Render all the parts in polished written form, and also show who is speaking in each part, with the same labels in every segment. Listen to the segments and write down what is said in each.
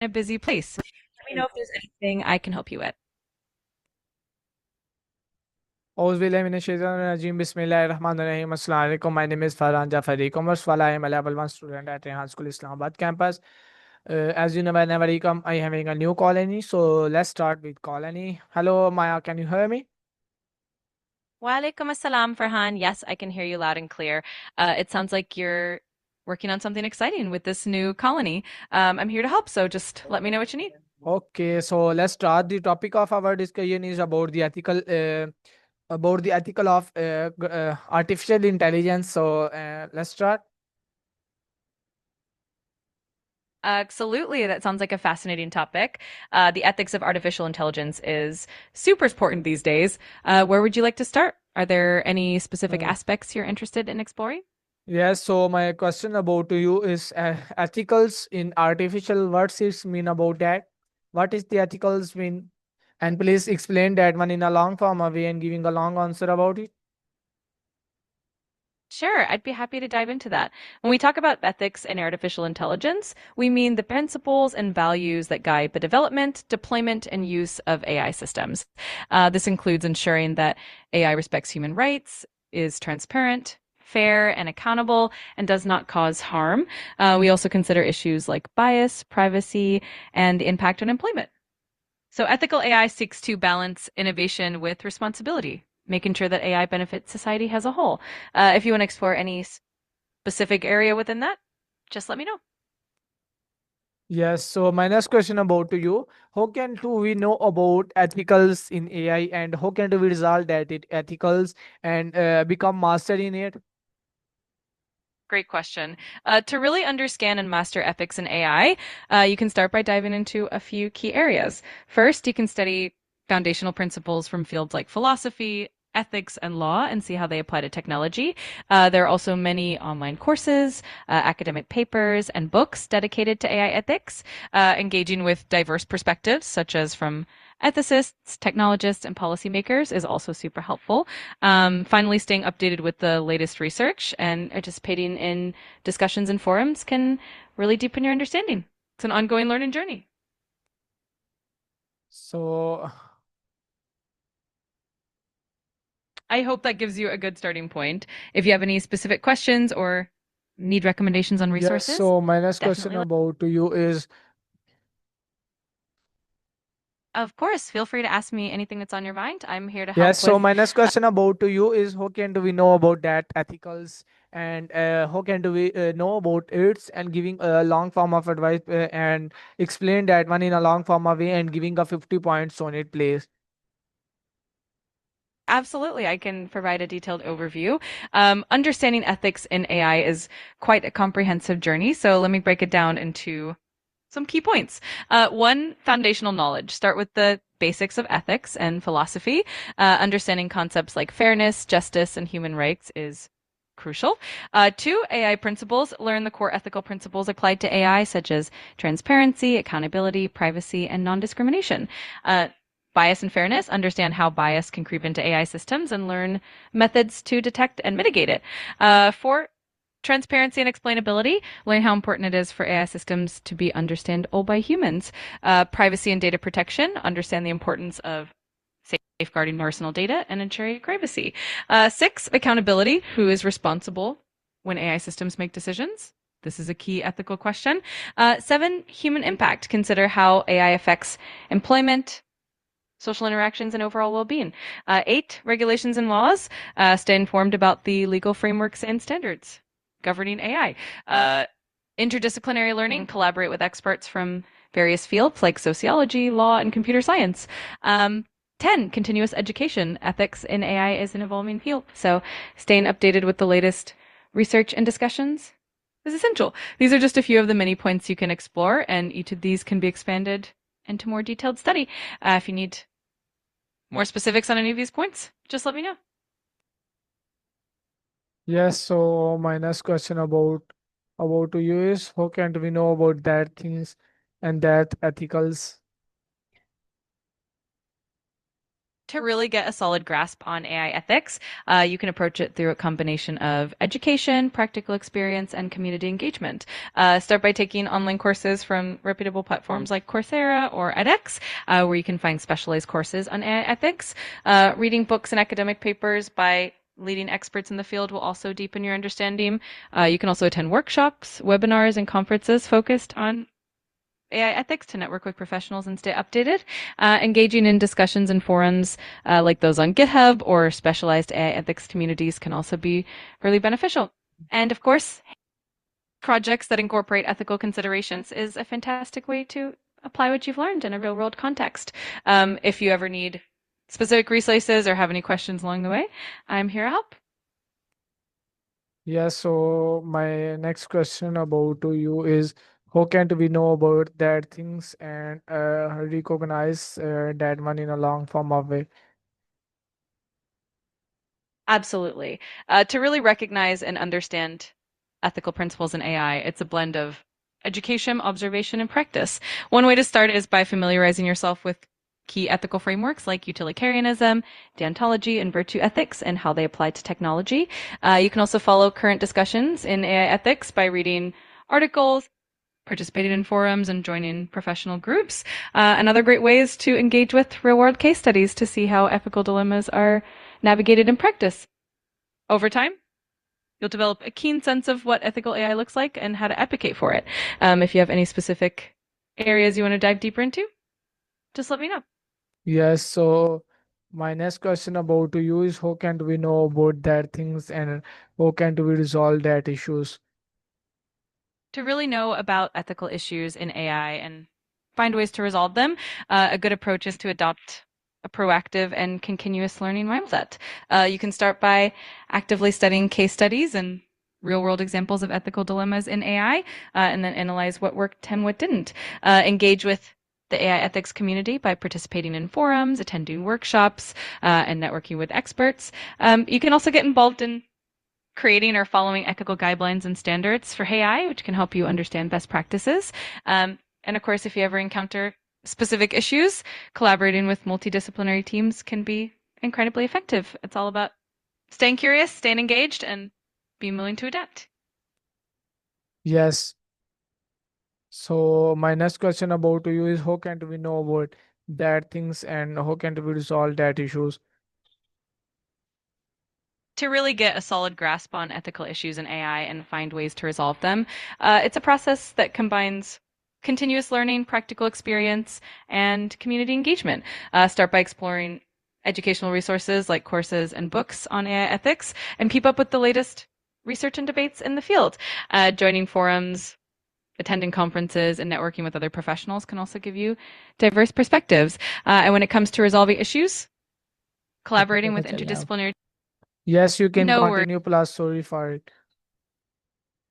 Speaker 1: a busy place. Let me know if there's anything I can help you with.
Speaker 2: Bismillahirrahmanirrahim. Assalamu alaikum. My name is Farhan Jaffar, Ecommers. While I am a level 1 student at Rehan School, Islamabad campus. As you know, whenever I am having a new colony. So let's start with colony. Hello, Maya. Can you hear me?
Speaker 1: Walaikum assalam, Farhan. Yes, I can hear you loud and clear. It sounds like you're working on something exciting with this new colony. I'm here to help, so just let me know what you need.
Speaker 2: Okay, so let's start. The topic of our discussion is about the ethical of artificial intelligence. So let's start.
Speaker 1: Absolutely. That sounds like a fascinating topic. The ethics of artificial intelligence is super important these days. Where would you like to start? Are there any specific
Speaker 2: Uh,
Speaker 1: aspects you're interested in exploring?
Speaker 2: Yes, so my question about to you is ethicals in artificial. What's it mean about that? What is the ethicals mean? And please explain that one in a long form way and giving a long answer about it.
Speaker 1: Sure, I'd be happy to dive into that. When we talk about ethics and artificial intelligence, we mean the principles and values that guide the development, deployment, and use of AI systems. This includes ensuring that AI respects human rights, is transparent, fair, and accountable, and does not cause harm. We also consider issues like bias, privacy, and the impact on employment. So ethical AI seeks to balance innovation with responsibility, making sure that AI benefits society as a whole. If you want to explore any specific area within that, just let me know.
Speaker 2: Yes, so my next question about to you. How can do we know about ethicals in AI and how can do we resolve that it ethicals and become master in it?
Speaker 1: Great question. To really understand and master ethics in AI, you can start by diving into a few key areas. First, you can study foundational principles from fields like philosophy, ethics, and law and see how they apply to technology. There are also many online courses, academic papers, and books dedicated to AI ethics, engaging with diverse perspectives, such as from ethicists, technologists, and policymakers is also super helpful. Finally, staying updated with the latest research and participating in discussions and forums can really deepen your understanding. It's an ongoing learning journey.
Speaker 2: So
Speaker 1: I hope that gives you a good starting point. If you have any specific questions or need recommendations on
Speaker 2: yes,
Speaker 1: resources,
Speaker 2: so my next question
Speaker 1: definitely.
Speaker 2: about to you is
Speaker 1: Of course, feel free to ask me anything that's on your mind. I'm here to
Speaker 2: yes,
Speaker 1: help
Speaker 2: so
Speaker 1: with.
Speaker 2: my next question about to you is how can do we know about that ethicals and how can do we know about it and giving a long form of advice and explain that one in a long form of way and giving a 50 points on it, please.
Speaker 1: Absolutely, I can provide a detailed overview. Understanding ethics in AI is quite a comprehensive journey, so let me break it down into some key points. One, foundational knowledge. Start with the basics of ethics and philosophy. Understanding concepts like fairness, justice, and human rights is crucial. Two, AI principles. Learn the core ethical principles applied to AI, such as transparency, accountability, privacy, and non-discrimination. Bias and fairness. Understand how bias can creep into AI systems and learn methods to detect and mitigate it. Four, transparency and explainability. Learn how important it is for AI systems to be understandable by humans. Privacy and data protection. Understand the importance of safeguarding personal data and ensuring privacy. Six, accountability. Who is responsible when AI systems make decisions? This is a key ethical question. Seven, human impact. Consider how AI affects employment, social interactions, and overall well-being. Eight, regulations and laws. Stay informed about the legal frameworks and standards governing AI. Interdisciplinary learning, collaborate with experts from various fields like sociology, law, and computer science. 10, continuous education. Ethics in AI is an evolving field, so staying updated with the latest research and discussions is essential. These are just a few of the many points you can explore, and each of these can be expanded into more detailed study. If you need more specifics on any of these points, just let me know.
Speaker 2: Yes, so my next question about to you is how can we know about that things and that ethicals?
Speaker 1: To really get a solid grasp on AI ethics, you can approach it through a combination of education, practical experience, and community engagement. Start by taking online courses from reputable platforms like Coursera or edX, where you can find specialized courses on AI ethics. Reading books and academic papers by leading experts in the field will also deepen your understanding. You can also attend workshops, webinars, and conferences focused on AI ethics to network with professionals and stay updated. Engaging in discussions and forums like those on GitHub or specialized AI ethics communities can also be really beneficial. And of course, projects that incorporate ethical considerations is a fantastic way to apply what you've learned in a real world context. If you ever need specific resources or have any questions along the way, I'm here to help.
Speaker 2: Yes, so my next question about to you is how can we know about that things and recognize that one in a long form of way?
Speaker 1: Absolutely. To really recognize and understand ethical principles in AI, it's a blend of education, observation, and practice. One way to start is by familiarizing yourself with key ethical frameworks like utilitarianism, deontology, and virtue ethics and how they apply to technology. You can also follow current discussions in AI ethics by reading articles, participating in forums, and joining professional groups. Another great way is to engage with real world case studies to see how ethical dilemmas are navigated in practice. Over time, you'll develop a keen sense of what ethical AI looks like and how to advocate for it. If you have any specific areas you want to dive deeper into, just let me know.
Speaker 2: Yes, so my next question about to you is how can we know about that things and how can we resolve that issues?
Speaker 1: To really know about ethical issues in AI and find ways to resolve them, a good approach is to adopt a proactive and continuous learning mindset. You can start by actively studying case studies and real world examples of ethical dilemmas in AI, and then analyze what worked and what didn't. Engage with the AI ethics community by participating in forums, attending workshops, and networking with experts. You can also get involved in creating or following ethical guidelines and standards for AI, which can help you understand best practices. And of course, if you ever encounter specific issues, collaborating with multidisciplinary teams can be incredibly effective. It's all about staying curious, staying engaged, and being willing to adapt.
Speaker 2: Yes. So my next question about to you is how can we know about that things and how can we resolve that issues?
Speaker 1: To really get a solid grasp on ethical issues in AI and find ways to resolve them, it's a process that combines continuous learning, practical experience, and community engagement. Start by exploring educational resources like courses and books on AI ethics, and keep up with the latest research and debates in the field. Joining forums, attending conferences, and networking with other professionals can also give you diverse perspectives. And when it comes to resolving issues,
Speaker 2: अच्छा
Speaker 1: collaborating
Speaker 2: पता
Speaker 1: with
Speaker 2: चला।
Speaker 1: interdisciplinary.
Speaker 2: Yes, you can
Speaker 1: No worries.
Speaker 2: continue. Plus, sorry for it.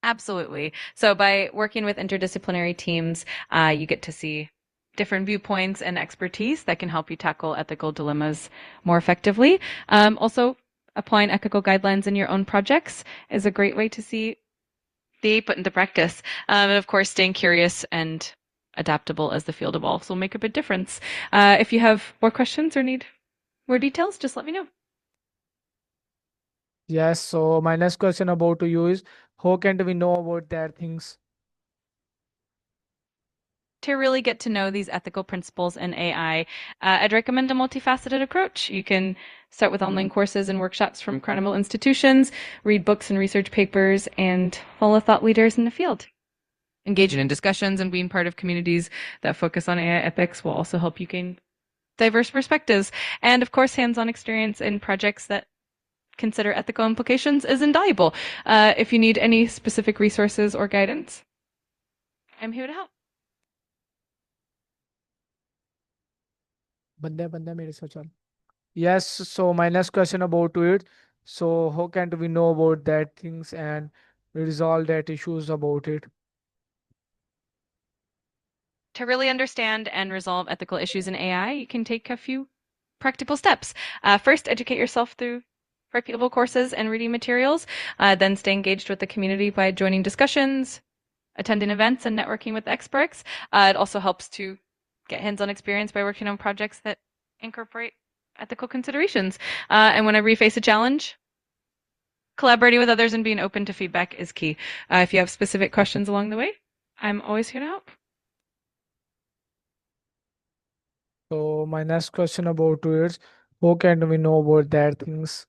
Speaker 1: Absolutely. So by working with interdisciplinary teams, you get to see different viewpoints and expertise that can help you tackle ethical dilemmas more effectively. Also, applying ethical guidelines in your own projects is a great way to see the put into practice. And of course, staying curious and adaptable as the field evolves will make a big difference. If you have more questions or need more details, just let me know.
Speaker 2: Yes, so my next question about to you is how can we know about that things?
Speaker 1: To really get to know these ethical principles in AI, I'd recommend a multifaceted approach. You can start with online courses and workshops from credible institutions, read books and research papers, and follow thought leaders in the field. Engaging in discussions and being part of communities that focus on AI ethics will also help you gain diverse perspectives. And of course, hands-on experience in projects that consider ethical implications is invaluable. If you need any specific resources or guidance, I'm here to help.
Speaker 2: बंदे बंदे मेरे साथ चल. Yes, so my next question about to it. So how can we know about that things and resolve that issues about it?
Speaker 1: To really understand and resolve ethical issues in AI, you can take a few practical steps. First, educate yourself through reputable courses and reading materials. Then stay engaged with the community by joining discussions, attending events, and networking with experts. It also helps to get hands-on experience by working on projects that incorporate ethical considerations. And whenever you face a challenge, collaborating with others and being open to feedback is key. If you have specific questions along the way, I'm always here to help.
Speaker 2: So my next question about you is, how can we know about that things?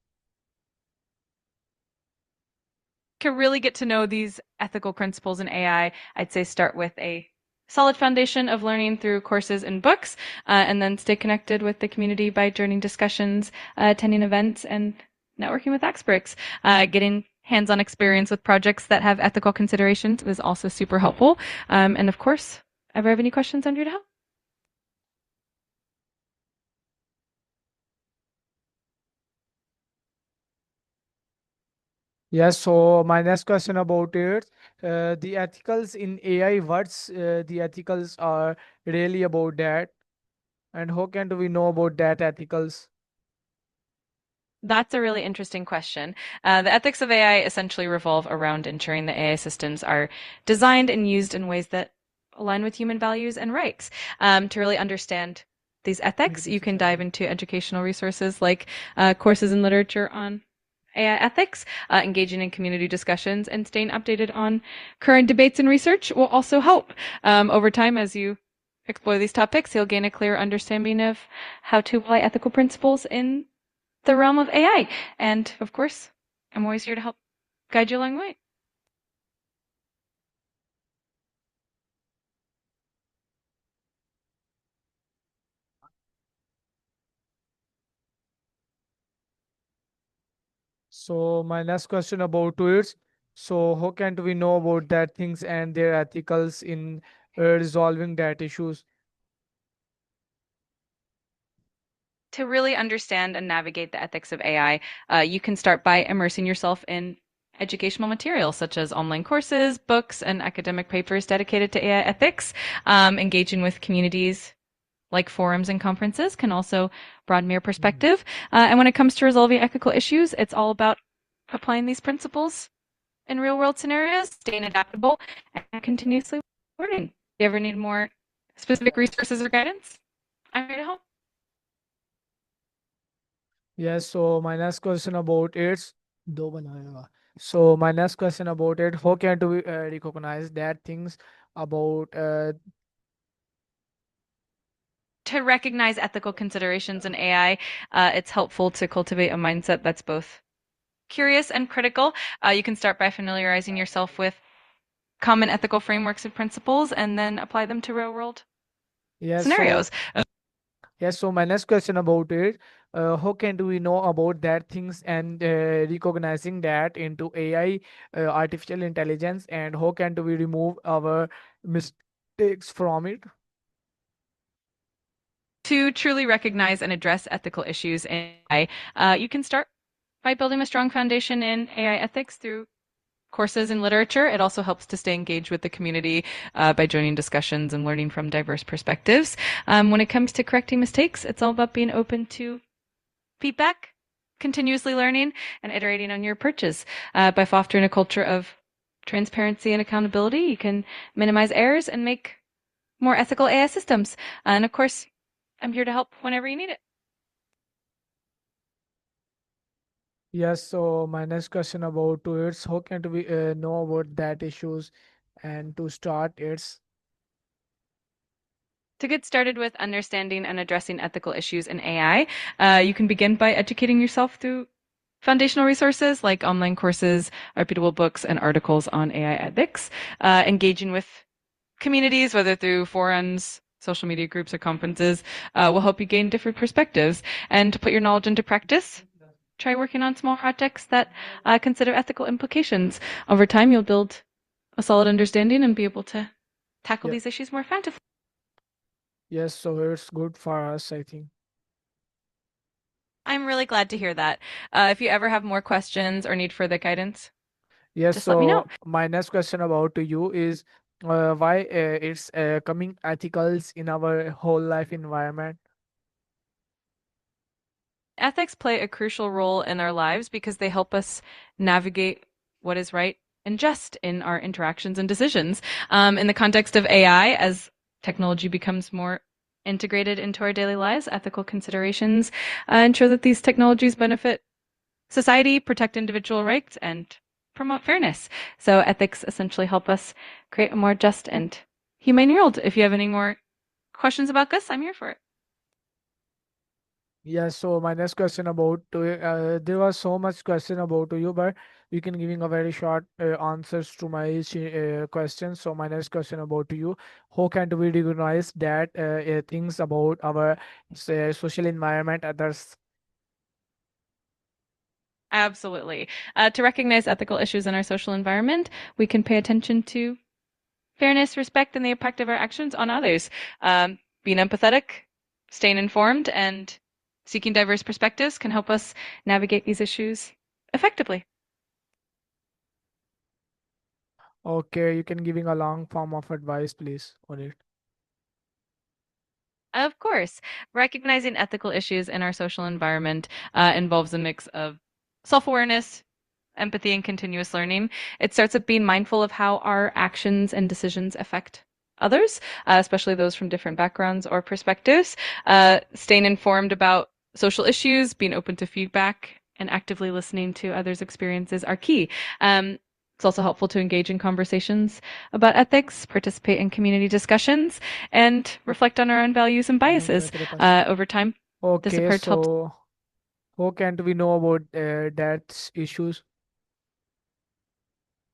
Speaker 1: To really get to know these ethical principles in AI, I'd say start with a solid foundation of learning through courses and books, and then stay connected with the community by joining discussions, attending events, and networking with experts. Getting hands-on experience with projects that have ethical considerations is also super helpful. And of course, ever have any questions, I'm here to help.
Speaker 2: Yes, so my next question about it, the ethicals in AI, what's the ethicals are really about that, and how can we know about that ethicals?
Speaker 1: That's a really interesting question. The ethics of AI essentially revolve around ensuring that AI systems are designed and used in ways that align with human values and rights. To really understand these ethics, you can dive into educational resources like courses in literature on AI ethics, engaging in community discussions, and staying updated on current debates and research will also help. Over time, as you explore these topics, you'll gain a clear understanding of how to apply ethical principles in the realm of AI. And of course, I'm always here to help guide you along the way.
Speaker 2: So my next question about it, so how can we know about that things and their ethicals in resolving that issues?
Speaker 1: To really understand and navigate the ethics of AI, you can start by immersing yourself in educational materials such as online courses, books, and academic papers dedicated to AI ethics. Engaging with communities like forums and conferences can also broaden your
Speaker 2: Mhm.
Speaker 1: perspective. And when it comes to resolving ethical issues, it's all about applying these principles in real world scenarios, staying adaptable, and continuously learning. If you ever need more specific resources or guidance, I'm here to help.
Speaker 2: Yes, so my next question about it, दो बनाएगा. So my next question about it, how can we recognize that things about
Speaker 1: To recognize ethical considerations in AI, it's helpful to cultivate a mindset that's both curious and critical. You can start by familiarizing yourself with common ethical frameworks and principles and then apply them to real world
Speaker 2: yes, so
Speaker 1: scenarios.
Speaker 2: yes, so my next question about it, how can we know about that things and recognizing that into AI, artificial intelligence, and how can we remove our mistakes from it?
Speaker 1: To truly recognize and address ethical issues in AI, you can start by building a strong foundation in AI ethics through courses and literature. It also helps to stay engaged with the community by joining discussions and learning from diverse perspectives. When it comes to correcting mistakes, it's all about being open to feedback, continuously learning, and iterating on your approaches. By fostering a culture of transparency and accountability, you can minimize errors and make more ethical AI systems. And of course, I'm here to help whenever you need it.
Speaker 2: Yes, so my next question about to it's how can we know about that issues and to start it's
Speaker 1: To get started with understanding and addressing ethical issues in AI, you can begin by educating yourself through foundational resources like online courses, reputable books, and articles on AI ethics. Engaging with communities, whether through forums, social media groups, or conferences, will help you gain different perspectives. And to put your knowledge into practice, try working on small projects that consider ethical implications. Over time, you'll build a solid understanding and be able to tackle
Speaker 2: yeah,
Speaker 1: these issues more effectively.
Speaker 2: yes, so it's good for us, I think.
Speaker 1: I'm really glad to hear that. If you ever have more questions or need further guidance,
Speaker 2: Yes,
Speaker 1: just let me know.
Speaker 2: so my next question about to you is why it's coming ethicals in our whole life environment.
Speaker 1: Ethics play a crucial role in our lives because they help us navigate what is right and just in our interactions and decisions. In the context of AI, as technology becomes more integrated into our daily lives. Ethical considerations ensure that these technologies benefit society, protect individual rights, and promote fairness. So ethics essentially help us create a more just and humane world. If you have any more questions about this, I'm here for it.
Speaker 2: Yeah, so my next question about to there was so much question about to you, but you can giving a very short answers to my each question. So my next question about to you: how can we recognize that things about our say, social environment others?
Speaker 1: Absolutely. To recognize ethical issues in our social environment, we can pay attention to fairness, respect, and the impact of our actions on others. Being empathetic, staying informed, and seeking diverse perspectives can help us navigate these issues effectively.
Speaker 2: Okay, you can giving a long form of advice, please, on it.
Speaker 1: Of course, recognizing ethical issues in our social environment involves a mix of self awareness, empathy, and continuous learning. It starts with being mindful of how our actions and decisions affect others, especially those from different backgrounds or perspectives. Staying informed about social issues, being open to feedback, and actively listening to others' experiences are key. It's also helpful to engage in conversations about ethics, participate in community discussions, and reflect on our own values and
Speaker 2: No,
Speaker 1: biases. Over time, this
Speaker 2: okay,
Speaker 1: approach helps
Speaker 2: so how can we know about that issues?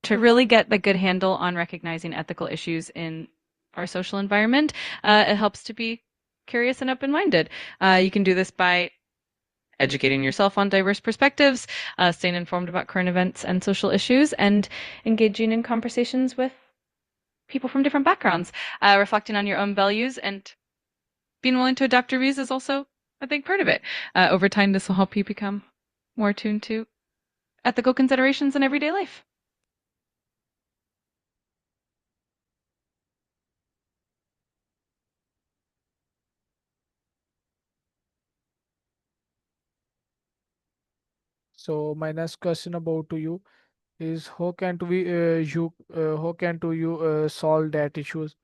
Speaker 1: to really get a good handle on recognizing ethical issues in our social environment. It helps to be curious and open minded. You can do this by educating yourself on diverse perspectives, staying informed about current events and social issues, and engaging in conversations with people from different backgrounds. Reflecting on your own values and being willing to adapt your views is also a big part of it. Over time, this will help you become more attuned to ethical considerations in everyday life.
Speaker 2: So my next question about to you is how can to you solve that issues?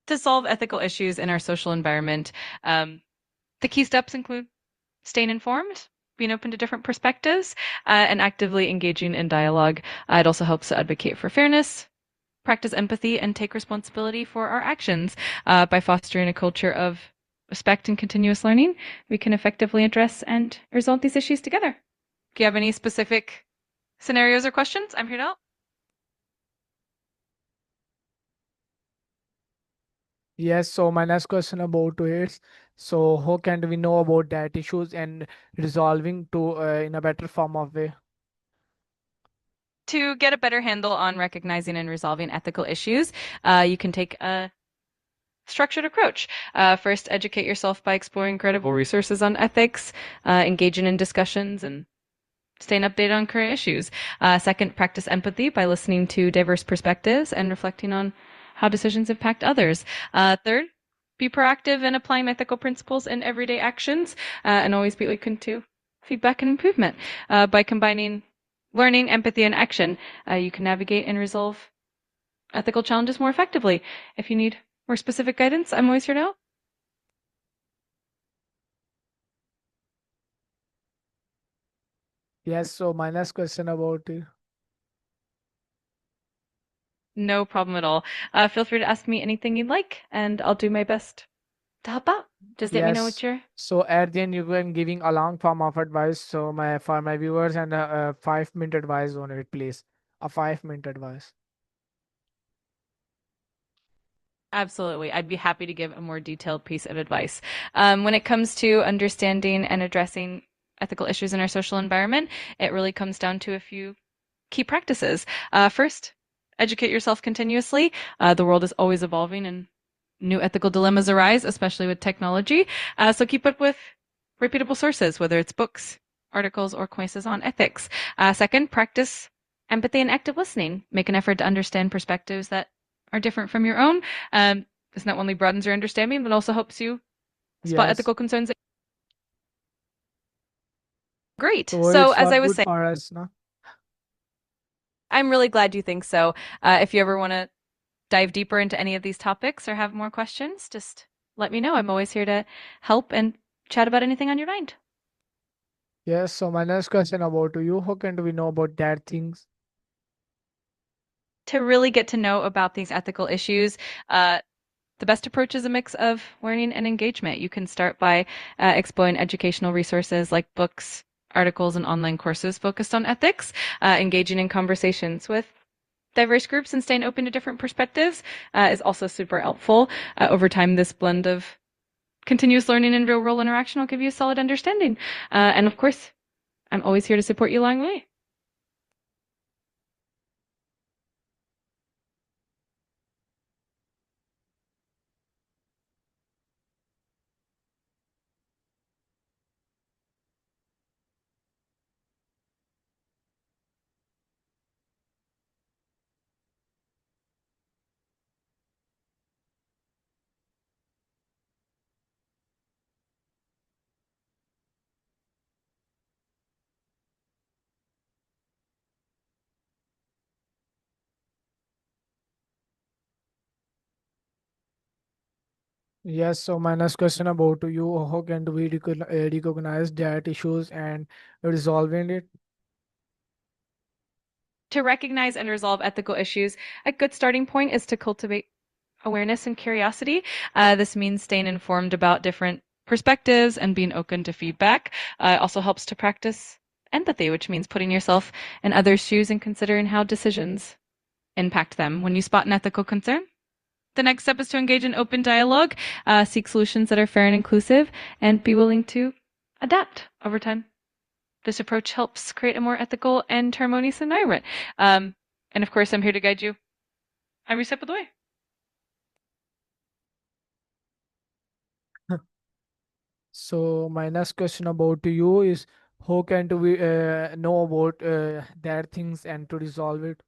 Speaker 1: To solve ethical issues in our social environment, the key steps include staying informed, being open to different perspectives, and actively engaging in dialogue. It also helps to advocate for fairness, practice empathy, and take responsibility for our actions. By fostering a culture of respect and continuous learning, we can effectively address and resolve these issues together. Do you have any specific scenarios or questions? I'm here to help.
Speaker 2: Yes, so my next question about to is so how can we know about that issues and resolving to in a better form of way?
Speaker 1: To get a better handle on recognizing and resolving ethical issues, you can take a structured approach. First, educate yourself by exploring credible resources on ethics, engaging in discussions, and staying updated on current issues. Second, practice empathy by listening to diverse perspectives and reflecting on how decisions impact others. Third, be proactive in applying ethical principles in everyday actions and always be open to feedback and improvement. By combining learning, empathy, and action, you can navigate and resolve ethical challenges more effectively. If you need more specific guidance, I'm always here to help.
Speaker 2: Yes, so my next question about
Speaker 1: No problem at all. Feel free to ask me anything you'd like, and I'll do my best to help out. Just let me know what
Speaker 2: yes.
Speaker 1: you're.
Speaker 2: So at the end you can giving a long form of advice. So my for my viewers and a 5 minute advice on it, please. A 5 minute advice.
Speaker 1: Absolutely. I'd be happy to give a more detailed piece of advice. When it comes to understanding and addressing ethical issues in our social environment, it really comes down to a few key practices. First, educate yourself continuously. The world is always evolving and new ethical dilemmas arise, especially with technology. So keep up with reputable sources, whether it's books, articles, or courses on ethics. Second, practice empathy and active listening. Make an effort to understand perspectives that are different from your own. This not only broadens your understanding, but also helps you spot
Speaker 2: Yes.
Speaker 1: ethical concerns. Great.
Speaker 2: So
Speaker 1: So,
Speaker 2: it's
Speaker 1: as
Speaker 2: for
Speaker 1: I was
Speaker 2: good
Speaker 1: saying,
Speaker 2: for us, no?
Speaker 1: I'm really glad you think so. If you ever want to dive deeper into any of these topics or have more questions, just let me know. I'm always here to help and chat about anything on your mind.
Speaker 2: Yes, so my next question about to you, how can we know about that things?
Speaker 1: To really get to know about these ethical issues, the best approach is a mix of learning and engagement. You can start by exploring educational resources like books, articles, and online courses focused on ethics, engaging in conversations with diverse groups and staying open to different perspectives is also super helpful. Over time, this blend of continuous learning and real world interaction will give you a solid understanding. And of course, I'm always here to support you along the way.
Speaker 2: Yes, so my next question about to you, how can we recognize that issues and resolving it?
Speaker 1: To recognize and resolve ethical issues, a good starting point is to cultivate awareness and curiosity. This means staying informed about different perspectives and being open to feedback. It also helps to practice empathy, which means putting yourself in others' shoes and considering how decisions impact them. When you spot an ethical concern, the next step is to engage in open dialogue, seek solutions that are fair and inclusive, and be willing to adapt over time. This approach helps create a more ethical and harmonious environment. And of course, I'm here to guide you every step of the way.
Speaker 2: So my next question about to you is, how can we know about that things and to resolve it?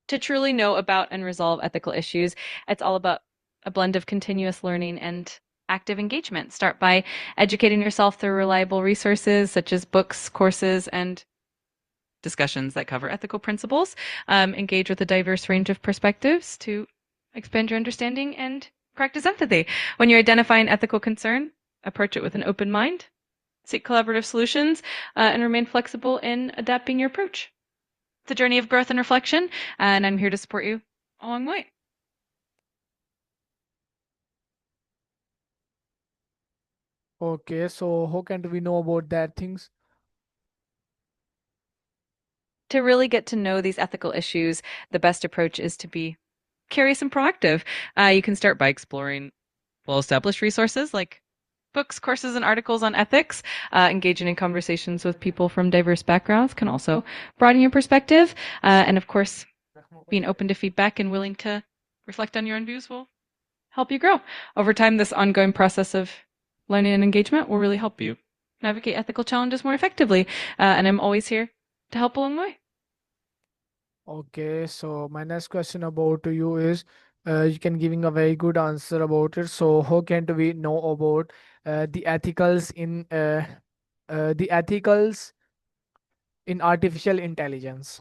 Speaker 1: To truly know about and resolve ethical issues, it's all about a blend of continuous learning and active engagement. Start by educating yourself through reliable resources such as books, courses, and discussions that cover ethical principles. Engage with a diverse range of perspectives to expand your understanding and practice empathy. When you're identifying ethical concern, approach it with an open mind, seek collaborative solutions, and remain flexible in adapting your approach. It's a journey of growth and reflection, and I'm here to support you along the way.
Speaker 2: Okay, so how can we know about that things?
Speaker 1: To really get to know these ethical issues, the best approach is to be curious and proactive. You can start by exploring well established resources like books, courses, and articles on ethics. Engaging in conversations with people from diverse backgrounds can also broaden your perspective. And of course, being open to feedback and willing to reflect on your own views will help you grow. Over time, this ongoing process of learning and engagement will really help you navigate ethical challenges more effectively. And I'm always here to help along the way.
Speaker 2: Okay, so my next question about to you is, you can giving a very good answer about it. So how can we know about the ethicals in artificial intelligence?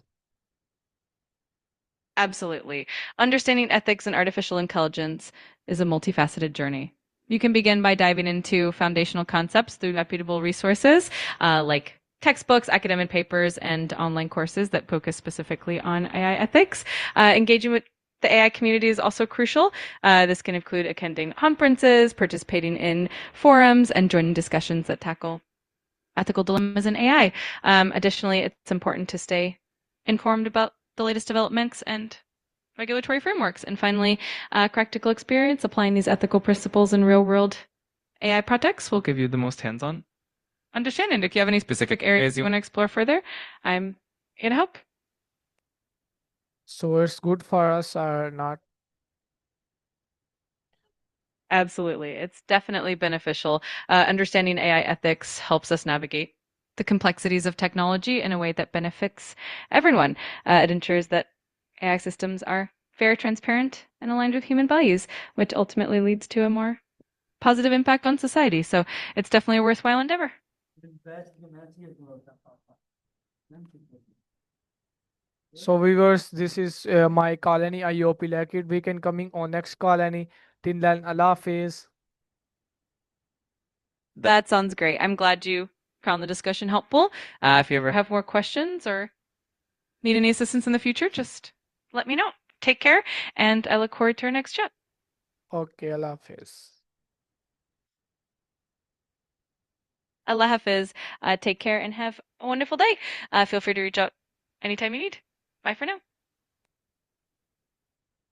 Speaker 1: Absolutely. Understanding ethics and artificial intelligence is a multifaceted journey. You can begin by diving into foundational concepts through reputable resources like textbooks, academic papers, and online courses that focus specifically on AI ethics. Engaging with the AI community is also crucial. This can include attending conferences, participating in forums, and joining discussions that tackle ethical dilemmas in AI. Additionally, it's important to stay informed about the latest developments and regulatory frameworks. And finally, practical experience applying these ethical principles in real world AI projects will give you the most hands on understanding. If you have any specific areas you want to explore further, I'm here to help.
Speaker 2: So it's good for us or not?
Speaker 1: Absolutely. It's definitely beneficial. Understanding AI ethics helps us navigate the complexities of technology in a way that benefits everyone. It ensures that AI systems are fair, transparent, and aligned with human values, which ultimately leads to a more positive impact on society. So it's definitely a worthwhile endeavor.
Speaker 2: So viewers, this is my CallAnnie. I hope you like it. We can coming on next CallAnnie. Till then, Allah Hafiz.
Speaker 1: That sounds great. I'm glad you found the discussion helpful. If you ever have more questions or need any assistance in the future, just let me know. Take care, and I look forward to our next chat.
Speaker 2: Okay, Allah Hafiz.
Speaker 1: Allah Hafiz. Take care and have a wonderful day. Feel free to reach out anytime you need. Bye for now.